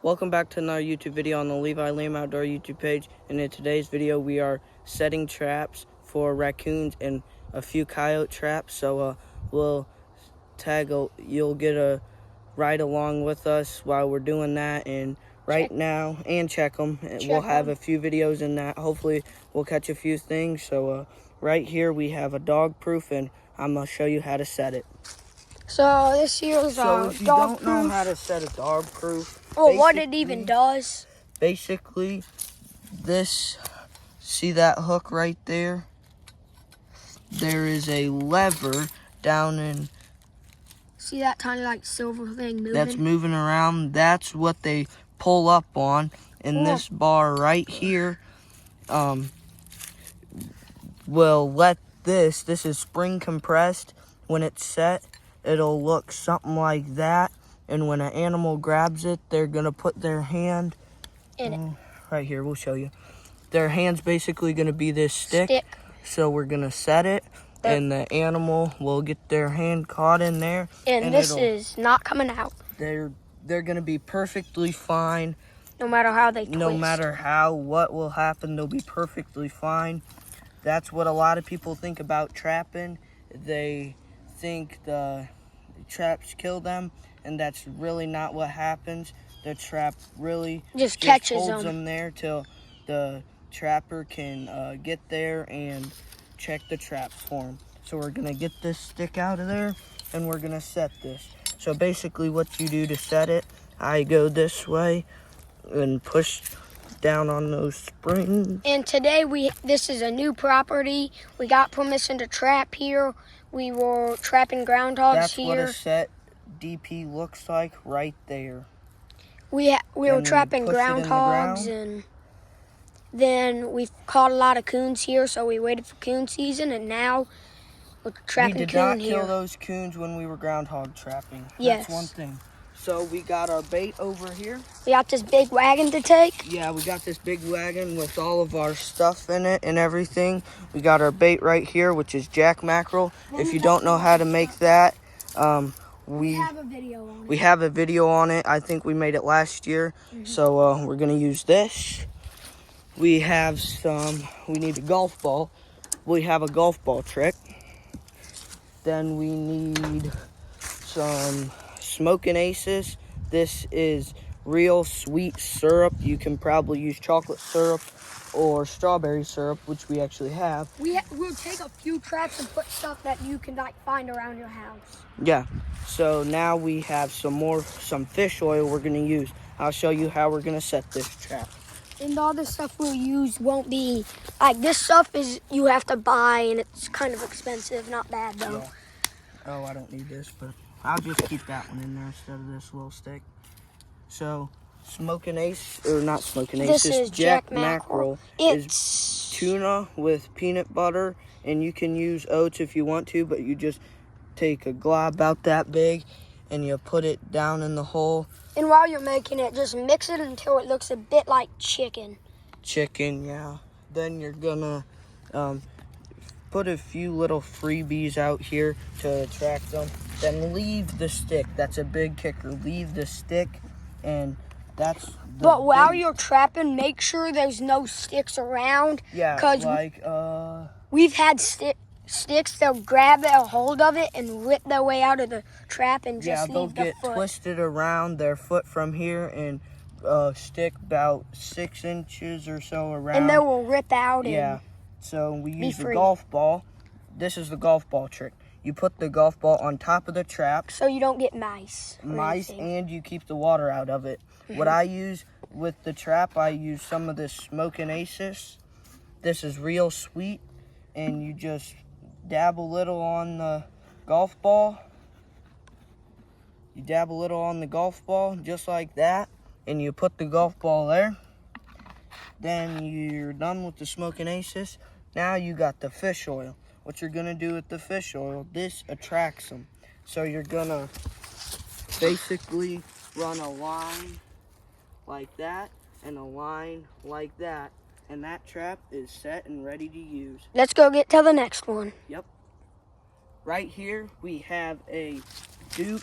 Welcome back to another YouTube video on the Levi Lamb Outdoor YouTube page. And in today's video, we are setting traps for raccoons and a few coyote traps. So you'll get a ride along with us while we're doing that. And now, check them. We'll have a few videos in that. Hopefully, we'll catch a few things. So right here, we have a dog proof, and I'm gonna show you how to set it. So this here is so if you don't know how to set a dog proof, or what it even does. Basically, see that hook right there? There is a lever down in. See that tiny like silver thing moving? That's moving around. That's what they pull up on. And this bar right here will let this is spring compressed. When it's set, it'll look something like that. And when an animal grabs it, they're going to put their hand in it. Right here, we'll show you. Their hand's basically going to be this stick. So we're going to set it, and the animal will get their hand caught in there. And this is not coming out. They're going to be perfectly fine. No matter how they twist. No matter what will happen, they'll be perfectly fine. That's what a lot of people think about trapping. They think the traps kill them, and that's really not what happens. The trap really just catches holds them there till the trapper can get there and check the traps for them. So we're gonna get this stick out of there, and we're gonna set this. So basically what you do to set it, I go this way and push down on those springs. And today this is a new property. We got permission to trap here. We were trapping groundhogs here. That's what a set DP looks like right there. We were trapping groundhogs, and then we caught a lot of coons here, so we waited for coon season, and now we're trapping coon here. We did not kill those coons when we were groundhog trapping. Yes. That's one thing. So we got our bait over here. We got this big wagon to take. Yeah, we got this big wagon with all of our stuff in it and everything. We got our bait right here, which is jack mackerel. If you don't know how to make that, we have a video on it. We have a video on it. I think we made it last year. So we're gonna use this. We have we need a golf ball. We have a golf ball trick. Then we need some smoking aces. This is real sweet syrup. You can probably use chocolate syrup or strawberry syrup, which we actually have. We'll take a few traps and put stuff that you can find around your house. Yeah. So now we have some fish oil we're gonna use. I'll show you how we're gonna set this trap. And the other stuff we'll use won't be like this stuff is you have to buy, and it's kind of expensive. Not bad though. Yeah. Oh, I don't need this, but I'll just keep that one in there instead of this little stick. So, smoking ace, or not smoking ace, this is jack mackerel. It's tuna with peanut butter, and you can use oats if you want to, but you just take a glob about that big, and you put it down in the hole. And while you're making it, just mix it until it looks a bit like chicken. Chicken, yeah. Then you're gonna put a few little freebies out here to attract them. Then leave the stick. That's a big kicker. Leave the stick, and that's but while you're trapping, make sure there's no sticks around. Yeah, because we've had sticks, they'll grab a hold of it and rip their way out of the trap and just they'll leave the get foot. Twisted around their foot from here and stick about 6 inches or so around. And they will rip out. Yeah. So we use a golf ball. This is the golf ball trick. You put the golf ball on top of the trap. So you don't get mice. And you keep the water out of it. What I use with the trap, I use some of this smoking aces. This is real sweet. And you just dab a little on the golf ball. You dab a little on the golf ball, just like that. And you put the golf ball there. Then you're done with the smoking aces. Now you got the fish oil. What you're gonna do with the fish oil, this attracts them. So you're gonna basically run a line like that and a line like that. And that trap is set and ready to use. Let's go get to the next one. Yep. Right here we have a Duke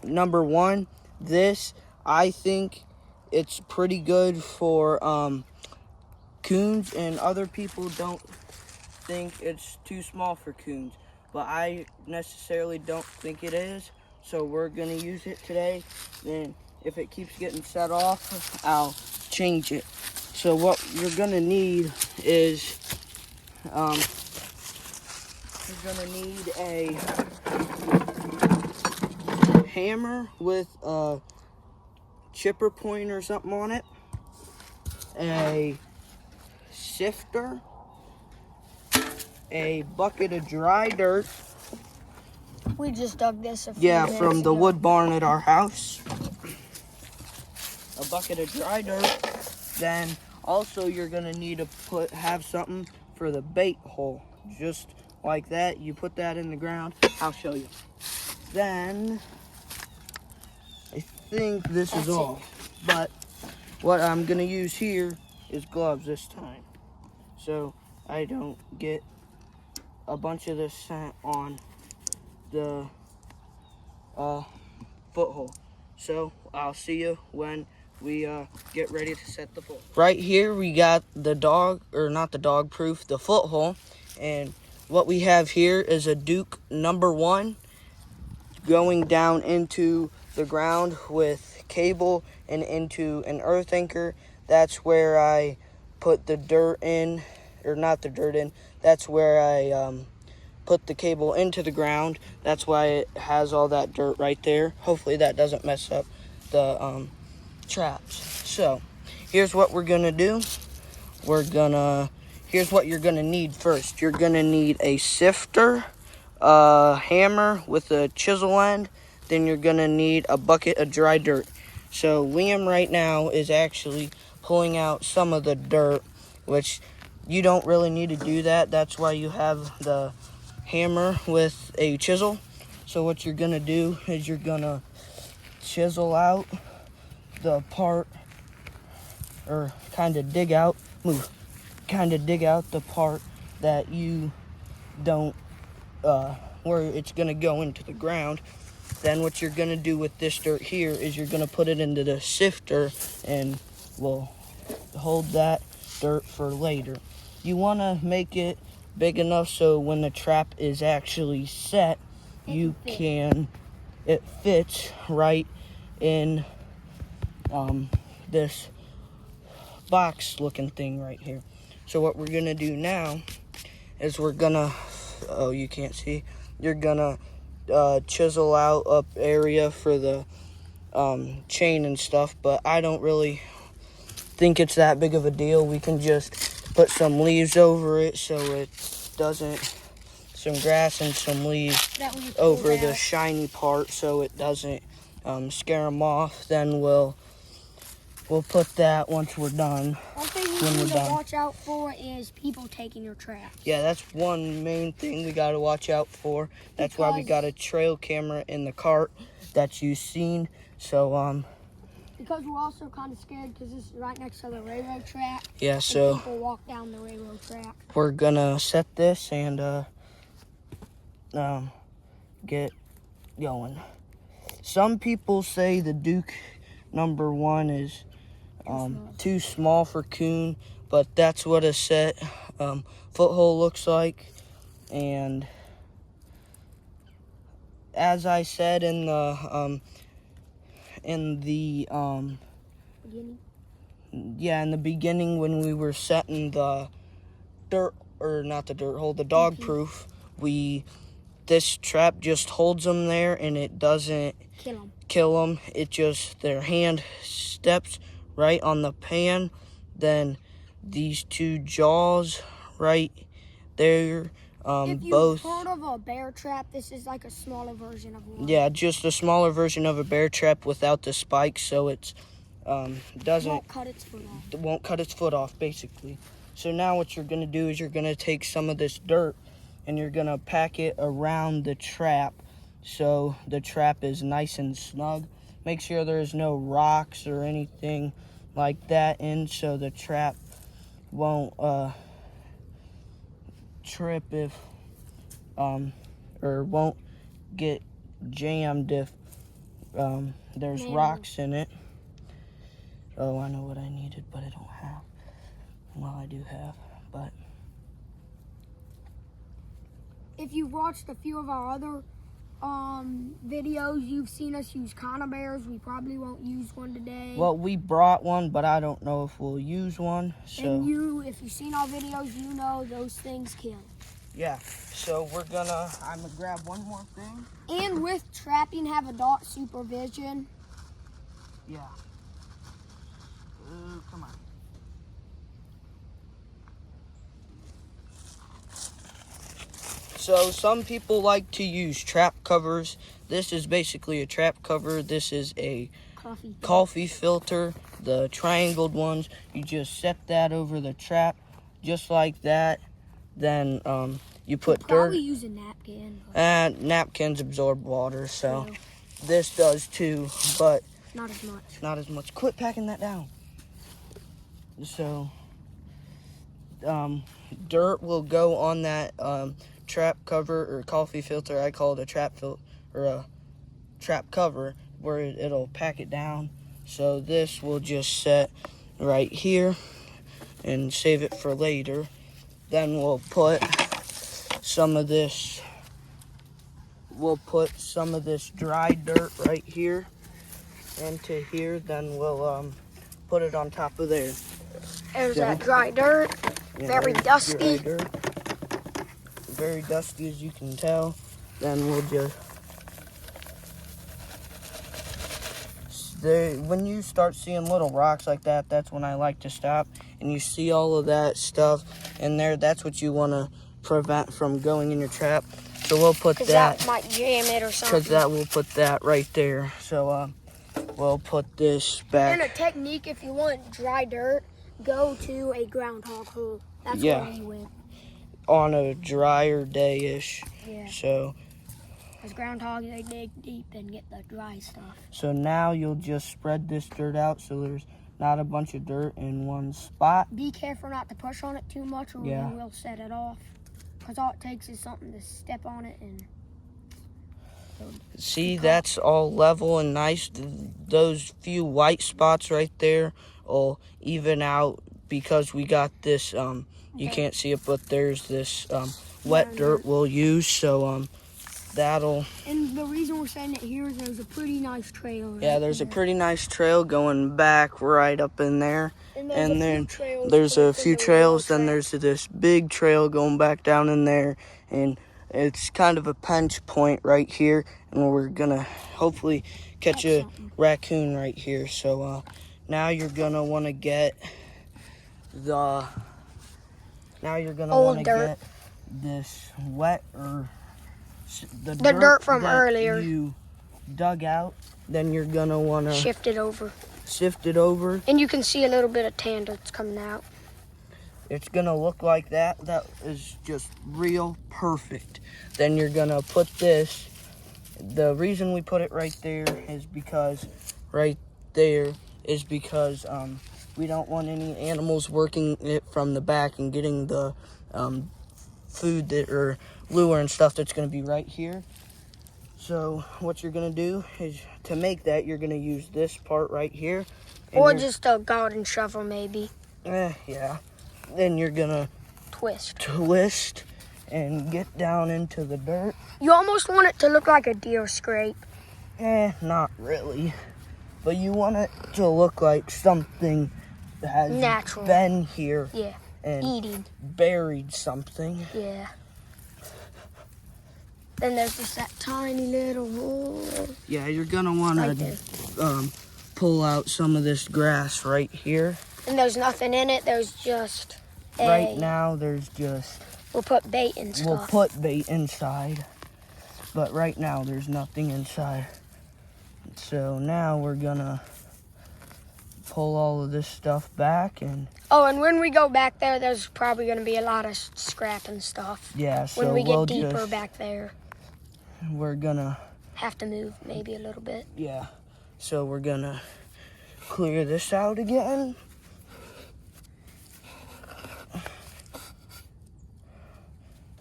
number 1. This I think it's pretty good for coons, and other people don't think it's too small for coons, but I necessarily don't think it is. So we're gonna use it today. Then if it keeps getting set off, I'll change it. So what you're gonna need is you're gonna need a hammer with a chipper point or something on it, a sifter, a bucket of dry dirt. We just dug this a few Yeah, from the ago. wood barn at our house. A bucket of dry dirt. Then also you're gonna need to have something for the bait hole. Just like that. You put that in the ground. I'll show you. Then I think this is all. But what I'm gonna use here is gloves this time, so I don't get a bunch of this scent on the foothold. So I'll see you when we get ready to set the foothold. Right here we got the the foothold, and what we have here is a Duke #1 going down into the ground with cable and into an earth anchor. That's where I put the dirt in, or not the dirt in, that's where I put the cable into the ground. That's why it has all that dirt right there. Hopefully that doesn't mess up the traps. So here's what we're gonna do. Here's what you're gonna need first. You're gonna need a sifter, a hammer with a chisel end. Then you're gonna need a bucket of dry dirt. So Liam right now is actually pulling out some of the dirt, which you don't really need to do that. That's why you have the hammer with a chisel. So what you're gonna do is you're gonna chisel out the part, or kind of dig out the part that you don't where it's gonna go into the ground. Then what you're gonna do with this dirt here is you're gonna put it into the sifter, and we'll hold that dirt for later. You wanna make it big enough so when the trap is actually set, it fits right in this box looking thing right here. So what we're gonna do now is we're gonna, oh, you can't see, you're gonna chisel out up area for the chain and stuff, but I don't really think it's that big of a deal. We can just put some leaves over it so it doesn't, some grass and some leaves over the shiny part so it doesn't scare them off. Then we'll put that once we're done. One thing you need to watch out for is people taking your traps. Yeah, that's one main thing we got to watch out for. That's why we got a trail camera in the cart that you've seen. So because we're also kind of scared because this is right next to the railroad track. Yeah, so people walk down the railroad track. We're gonna set this and get going. Some people say the Duke #1 is too small for coon, but that's what a set foothold looks like. And as I said in the beginning when we were setting the dog proof, this trap just holds them there and it doesn't kill them. It just, their hand steps right on the pan, then these two jaws right there, if you've heard of a bear trap, this is like a smaller version of one. Yeah, just a smaller version of a bear trap without the spikes, so it's won't cut its foot off basically. So now what you're gonna do is you're gonna take some of this dirt and you're gonna pack it around the trap so the trap is nice and snug. Make sure there's no rocks or anything like that in, so the trap won't trip if or won't get jammed if there's rocks in it. Oh, I know what I needed, but I don't have. Well, I do have, but. If you've watched a few of our other videos, you've seen us use conibears. We probably won't use one today. Well, we brought one, but I don't know if we'll use one. So. And if you've seen our videos, you know those things kill. Yeah, so I'm gonna grab one more thing. And with trapping, have adult supervision. Yeah. Come on. So some people like to use trap covers. This is basically a trap cover. This is a coffee filter, the triangled ones. You just set that over the trap, just like that. Then you put dirt. Probably use a napkin. And napkins absorb water, so this does too, but not as much. Not as much. Quit packing that down. So dirt will go on that trap cover or coffee filter. I call it a trap filter or a trap cover, where it'll pack it down. So this will just set right here and save it for later. Then we'll put some of this dry dirt right here into here. Then we'll put it on top of there. There's that dry dirt. Yeah, very dusty. Very dusty, as you can tell. Then we'll just when you start seeing little rocks like that, that's when I like to stop. And you see all of that stuff in there, that's what you want to prevent from going in your trap. So we'll put that might jam it or something. We'll put that right there. So we'll put this back. And a technique, if you want dry dirt, go to a groundhog hole. That's where we went. On a drier day-ish. Yeah. So. Because groundhogs, they dig deep and get the dry stuff. So now you'll just spread this dirt out so there's not a bunch of dirt in one spot. Be careful not to push on it too much, or you will set it off. Because all it takes is something to step on it and... See, that's all level and nice. Those few white spots right there will even out because we got this, you can't see it, but there's this wet dirt we'll use. So that'll... And the reason we're saying it here is there's a pretty nice trail. Right there's a pretty nice trail going back right up in there. And then there's a few trails. Then there's this big trail going back down in there. And it's kind of a pinch point right here. And we're going to hopefully catch a raccoon right here. So now you're going to want to get this wet or the dirt from earlier you dug out. Then you're gonna want to shift it over, and you can see a little bit of tan that's coming out. It's gonna look like that. That is just real perfect. Then you're gonna put this. The reason we put it right there is because we don't want any animals working it from the back and getting the food or lure and stuff that's going to be right here. So what you're going to do is, to make that, you're going to use this part right here. Or just a garden shovel, maybe. Yeah. Then you're going to twist and get down into the dirt. You almost want it to look like a deer scrape. Not really. But you want it to look like something that has natural been here. Yeah. And eating. Buried something. Yeah. Then there's just that tiny little hole. Yeah, you're gonna want to pull out some of this grass right here. And there's nothing in it. There's just right now. There's just. We'll put bait and stuff. We'll put bait inside, but right now there's nothing inside. So now we're gonna pull all of this stuff back and. Oh, and when we go back there, there's probably going to be a lot of scrap and stuff. Yeah, so when we get deeper back there. We're going to... have to move maybe a little bit. Yeah, so we're going to clear this out again.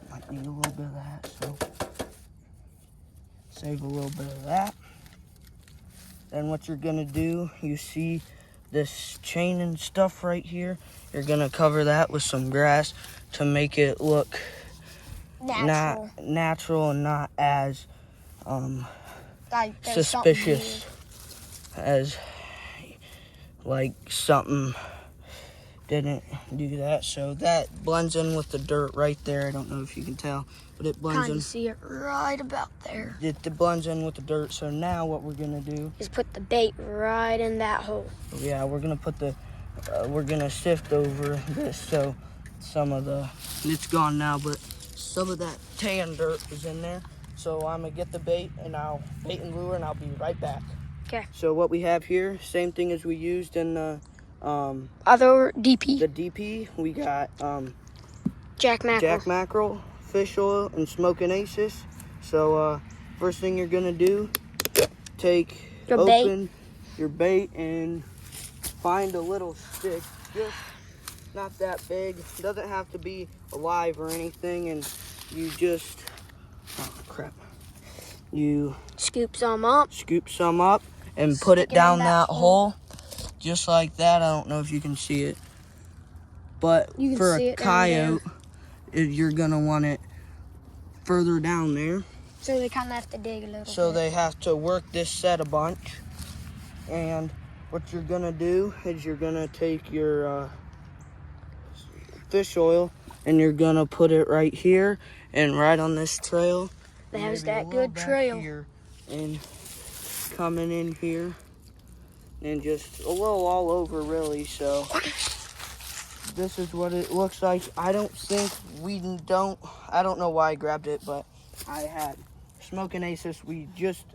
Might need a little bit of that, so... save a little bit of that. Then what you're going to do, you see this chain and stuff right here, you're gonna cover that with some grass to make it look Natural. not natural and not as Like suspicious as like something didn't do that. So that blends in with the dirt right there. I don't know if you can tell, but it blends Kind in. of see it right about there. It blends in with the dirt. So now what we're gonna do is put the bait right in that hole. Yeah, we're gonna put the we're gonna sift over this so some of the it's gone now, but some of that tan dirt is in there. So I'm gonna get the bait and I'll bait and lure and I'll be right back. Okay. So what we have here, same thing as we used in the other DP. The DP, we got Jack mackerel, fish oil, and smoking aces. So first thing you're gonna do, open your bait and find a little stick, just not that big. It doesn't have to be alive or anything, and you just you scoop some up and put it down that hole just like that. I don't know if you can see it, but for a coyote you're gonna want it further down there, so they kind of have to dig a little bit. So they have to work this set a bunch. And what you're gonna do is you're gonna take your fish oil and you're gonna put it right here and right on this trail. There's that good trail. And coming in here and just a little all over really. So this is what it looks like. I don't know why I grabbed it, but I had smoking aces.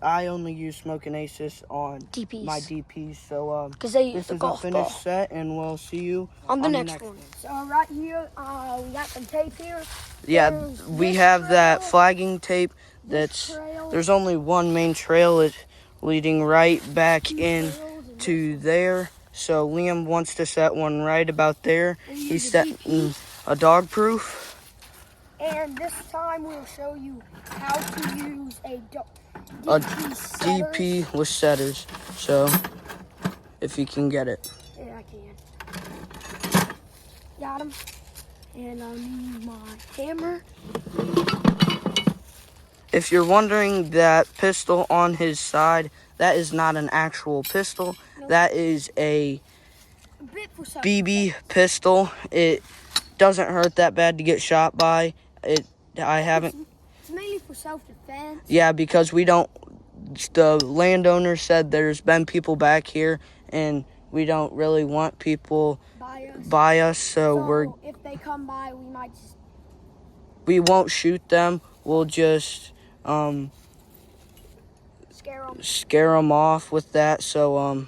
I only use smoking aces on DPs. My DPs. So this is a finished set, and we'll see you on the next one. So right here, we got some tape here. Yeah, we have that flagging tape. There's only one main trail leading right back in to there. So Liam wants to set one right about there. He's setting a dog proof. And this time we'll show you how to use a DP with setters. So if you can get it. Yeah, I can. Got him. And I'll need my hammer. If you're wondering, that pistol on his side, that is not an actual pistol. Nope. That is a BB pistol. It doesn't hurt that bad to get shot by. It's mainly for self-defense. Yeah, because the landowner said there's been people back here and we don't really want people by us, so if they come by, we won't shoot them. We'll just scare them off with that. So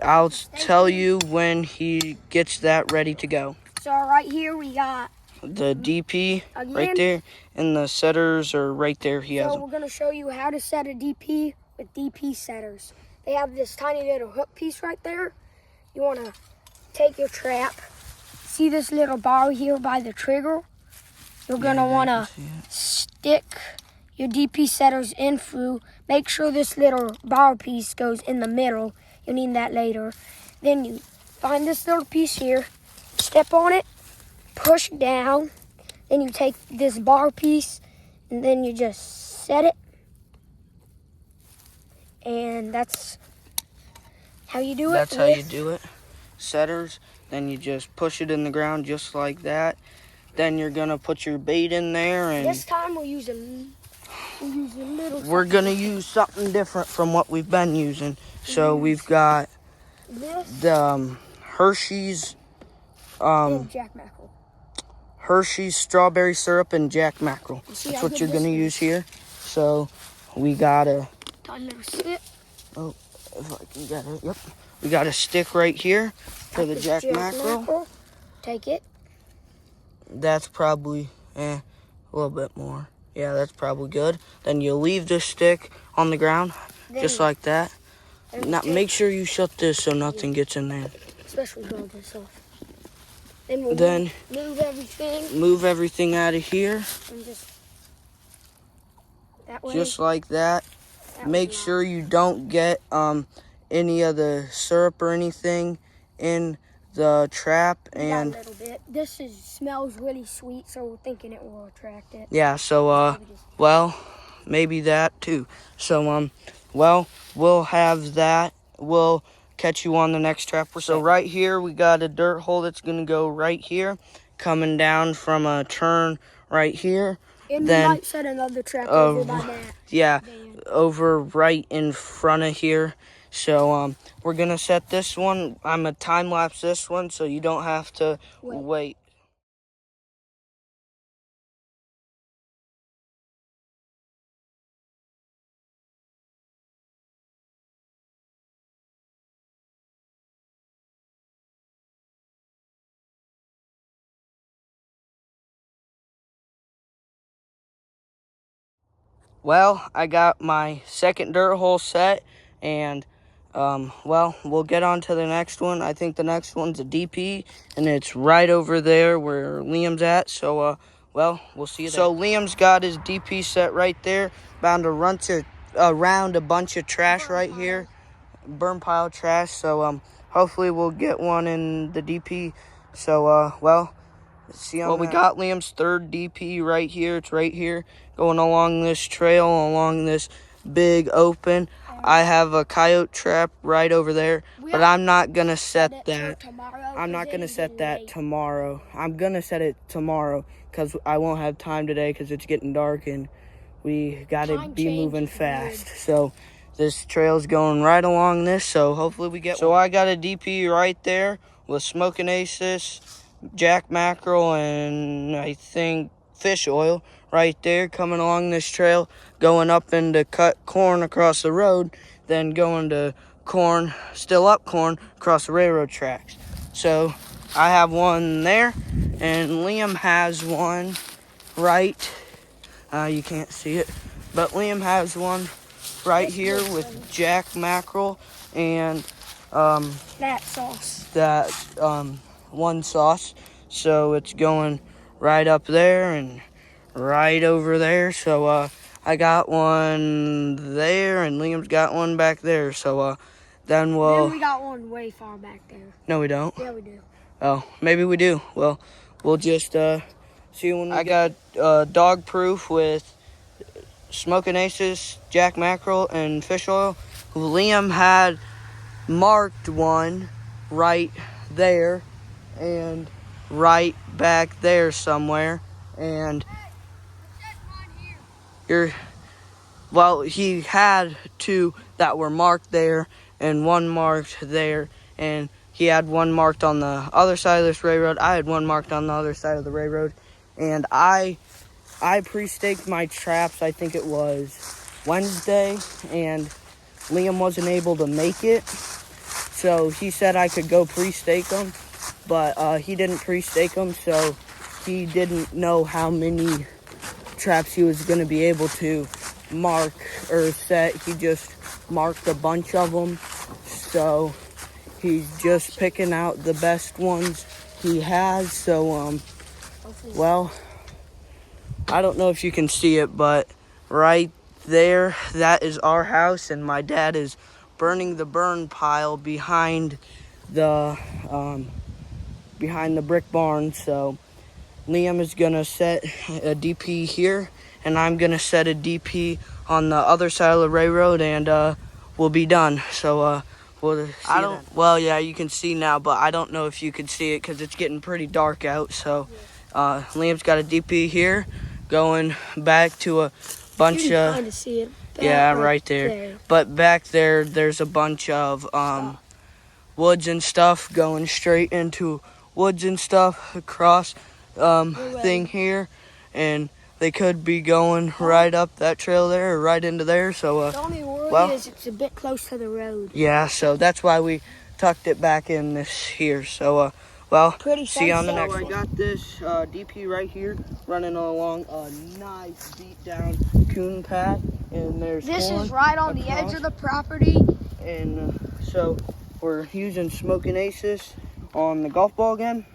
I'll tell you when he gets that ready to go. So right here we got the DP right there, and the setters are right there. So we're gonna show you how to set a DP with DP setters. They have this tiny little hook piece right there. You wanna take your trap. See this little bar here by the trigger? You're gonna wanna stick your DP setters in through. Make sure this little bar piece goes in the middle. You'll need that later. Then you find this little piece here, step on it, push down, then you take this bar piece and then you just set it. And that's how you do it. That's how you do it. Setters, then you just push it in the ground just like that. Then you're gonna put your bait in there, and this time we'll use a little. We're gonna use something different from what we've been using. So we've got the Hershey's Jack mackerel. Hershey's strawberry syrup and Jack mackerel. That's what you're gonna use here. So we got a stick. Oh, if I can get it. Yep. We got a stick right here for the Jack mackerel. Take it. That's probably a little bit more. Yeah, that's probably good. Then you leave the stick on the ground, just like that. Now make sure you shut this so nothing gets in there. Especially going this off. Then we'll move everything out of here. And just like that. Make sure you don't get any of the syrup or anything in the trap. And a little bit. This smells really sweet, so we're thinking it will attract it. yeah, so well, maybe that too. So well, we'll have that. We'll catch you on the next trap. So right here we got a dirt hole that's gonna go right here, coming down from a turn right here. And then we might set another trap over by that. Yeah, over right in front of here. So we're gonna set this one. I'm gonna time lapse this one so you don't have to wait. Well, I got my second dirt hole set, and well, we'll get on to the next one. I think the next one's a DP, and it's right over there where Liam's at. So well, we'll see you there. So Liam's got his DP set right there, bound to run around a bunch of trash right here, burn pile trash. So hopefully we'll get one in the DP. So well. Well, we got Liam's third DP right here. It's right here, going along this trail, along this big open. I have a coyote trap right over there, but I'm not going to set that. I'm not going to set that tomorrow. I'm going to set it tomorrow because I won't have time today because it's getting dark and we got to be moving fast. So this trail's going right along this, so hopefully we get one. So I got a DP right there with smoking aces, jack mackerel, and I think fish oil right there coming along this trail, going up into cut corn across the road, then going to corn, still up corn across the railroad tracks. So I have one there, and Liam has one right, you can't see it, but Liam has one right here with jack mackerel and that sauce. That one sauce. So it's going right up there and right over there. So I got one there and Liam's got one back there. So then we got one way far back there. No, we don't. Yeah, we do. Oh, maybe we do. Well, we'll just see when I got dog proof with smoking aces, jack mackerel, and fish oil. Liam had marked one right there and right back there somewhere, and he had two that were marked there and one marked there, and he had one marked on the other side of this railroad. I had one marked on the other side of the railroad, and I pre-staked my traps, I think it was Wednesday, and Liam wasn't able to make it. So he said I could go pre-stake them, but he didn't pre-stake them, so he didn't know how many traps he was going to be able to mark or set. He just marked a bunch of them, so he's just picking out the best ones he has. So, well, I don't know if you can see it, but right there, that is our house, and my dad is burning the burn pile behind the brick barn. So Liam is gonna set a DP here, and I'm gonna set a DP on the other side of the railroad, and we'll be done. So we'll see. Well, yeah, you can see now, but I don't know if you can see it because it's getting pretty dark out. So Liam's got a DP here, going back to a bunch of. Kind of see it. Yeah, right there. But back there, there's a bunch of woods and stuff going straight into woods and stuff across thing here, and they could be going right up that trail there or right into there. So the only worry is it's a bit close to the road. Yeah, so that's why we tucked it back in this here. So well, see you on the next one. I got this DP right here running along a nice beat down coon path, and there's this is right on the edge of the property. And so we're using smoking aces on the golf ball again.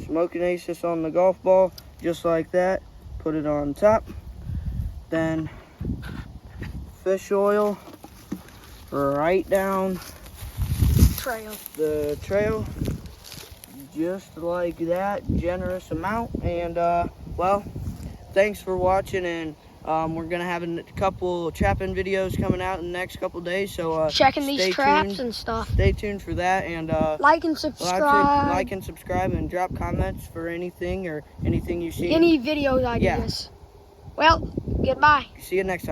Smoking aces on the golf ball, just like that. Put it on top. Then fish oil right down Trail. the trail, just like that, generous amount. And well, thanks for watching, and we're gonna have a couple trapping videos coming out in the next couple days, so checking these traps tuned. and stuff. Stay tuned for that, and like and subscribe. like and subscribe, and drop comments for anything you see. Any video ideas. Yeah. Well, goodbye. See you next time.